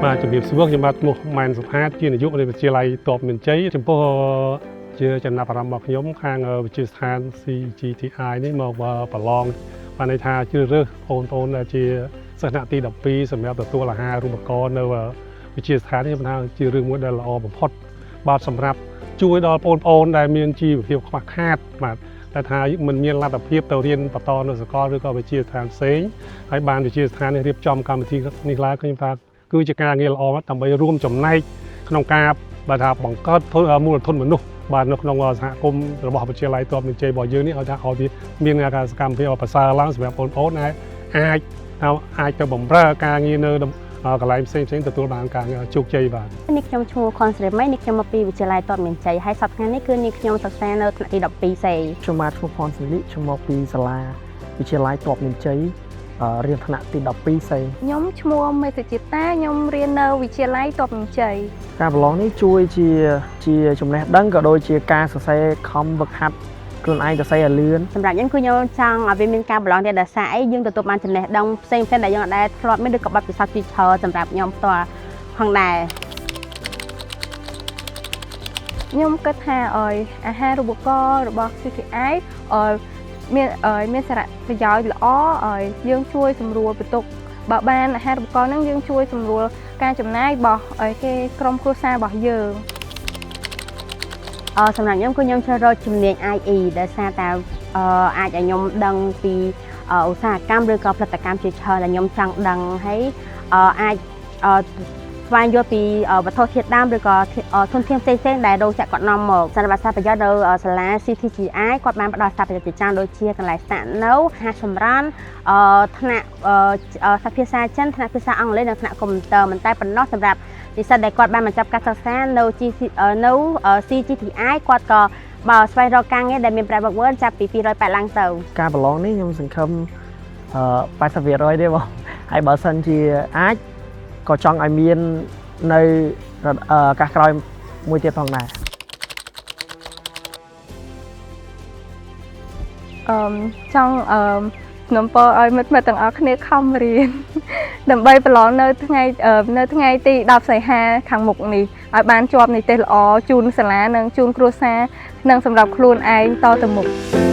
បាទជំរាបសួរខ្ញុំបាទឈ្មោះម៉ែនសុផាតជានាយកនៃវិទ្យាល័យតបមានជ័យចំពោះជាចំណាប់អារម្មណ៍របស់ខ្ញុំខាងវិទ្យាស្ថាន CGTI នេះមកប្រឡងបានន័យថាជ្រើសរើសបងប្អូនដែលជាសិស្សថ្នាក់ទី12សម្រាប់ទទួលអាហារូបករណ៍នៅវិទ្យាស្ថាននេះខ្ញុំថាជារឿងមួយដែលល្អបំផុតបាទសម្រាប់ជួយដល់បងប្អូនដែលមានជីវភាពខ្វះខាតបាទតែថាមិនមានលទ្ធភាពទៅរៀនបន្តនៅសាកលឬក៏វិទ្យាស្ថានផ្សេងហើយបានវិទ្យាស្ថាននេះរៀបចំកម្មវិធីនេះឡើងខ្ញុំថាគឺជាការងារល្អដើម្បីរួមចំណែកក្នុងការបាទថាបង្កើតមូលធនមនុស្សបាទនៅក្នុងសហគមន៍របស់វិទ្យាល័យតបមានជ័យរបស់យើងនេះឲ្យថាឲ្យវាមានការសកម្មភាពប្រសើរឡើងសម្រាប់បងប្អូនអាចទៅបម្រើការងារនៅកន្លែងផ្សេងទទួលបានការជោគជ័យបាទនេះខ្ញុំឈ្មោះខុនសេរីមីនេះខ្ញុំមកពីវិទ្យាល័យតបមានជ័យហើយសប្តាហ៍នេះគឺនេះខ្ញុំសិក្សានៅថ្នាក់ទី12សេខ្ញុំបាទឈ្មោះផនសិលីខ្ញុំមកពីសាលាវិទ្យាល័យតបមានជ័យរៀនថ្នាក់ទី12សេខ្ញុំឈ្មោះមេសុជាតាខ្ញុំរៀននៅវិទ្យាល័យតបមានជ័យការប្រឡងនេះជួយជាចំណេះដឹងក៏ដូចជាការសរសេរខំវឹកហាត់ខ្លួនឯងទៅស្អីឲ្យលឿនសម្រាប់ខ្ញុំគឺខ្ញុំចង់ឲ្យវាមានការប្រឡងទៀតដោយសារអីយើងទទួលបានចំណេះដឹងផ្សេងដែលយើងអាចធ្លាប់មានឬក៏បទពិសោធន៍ជាច្រើនសម្រាប់ខ្ញុំផ្ទាល់ផងដែរខ្ញុំគិតថាឲ្យអាហារូបករណ៍របស់ CTI មានសារៈប្រយោជន៍ល្អឲ្យយើងជួយសម្រួលបន្ទុកបើបានអាហារូបករណ៍ហ្នឹងយើងជួយសម្រួលការចំណាយរបស់គេក្រុមគ្រួសាររបស់យើងសម្រាប់ខ្ញុំគឺខ្ញុំជ្រើសរើសជំនាញ IE ដែលសារតែអាចឲ្យខ្ញុំដឹងពីឧស្សាហកម្មឬក៏ផលិតកម្មជាច្រើនដែលខ្ញុំចង់ដឹងហើយអាចស្វែងយល់ពីវត្ថុធាតុដើមឬក៏ធនធានផ្សេងដែលរោងចក្រគាត់នាំមកសារៈប្រយោជន៍នៅសាលា CTGI គាត់បានផ្ដល់សារៈប្រយោជន៍ជាច្រើនដូចជាកន្លែងស្នាក់នៅហាងសម្រានថ្នាក់សាភាសាចិនថ្នាក់ភាសាអង់គ្លេសនិងថ្នាក់កុំព្យូទ័រមិនតែប៉ុណ្ណោះសម្រាប់និស្សិតដែលគាត់បានបញ្ចប់ការសិក្សានៅ CGTI គាត់ក៏ស្វែងរកការងារដែលមានប្រាក់បួនចាប់ពី280ឡើងទៅការប្រឡងនេះខ្ញុំសង្ឃឹម80%ទេបងហើយបើសិនជាអាចក៏ចង់ឲ្យមាននៅកាសក្រោយមួយទៀតផងដែរចង់ខ្ញុំពរឲ្យមិត្តទាំងអស់គ្នាខំរៀនដើម្បីប្រឡងនៅថ្ងៃទី10សីហាខាងមុខនេះឲ្យបានជាប់និទ្ទេសល្អជូនសាលានិងជូនគ្រួសារនិងសម្រាប់ខ្លួនឯងតទៅមុខ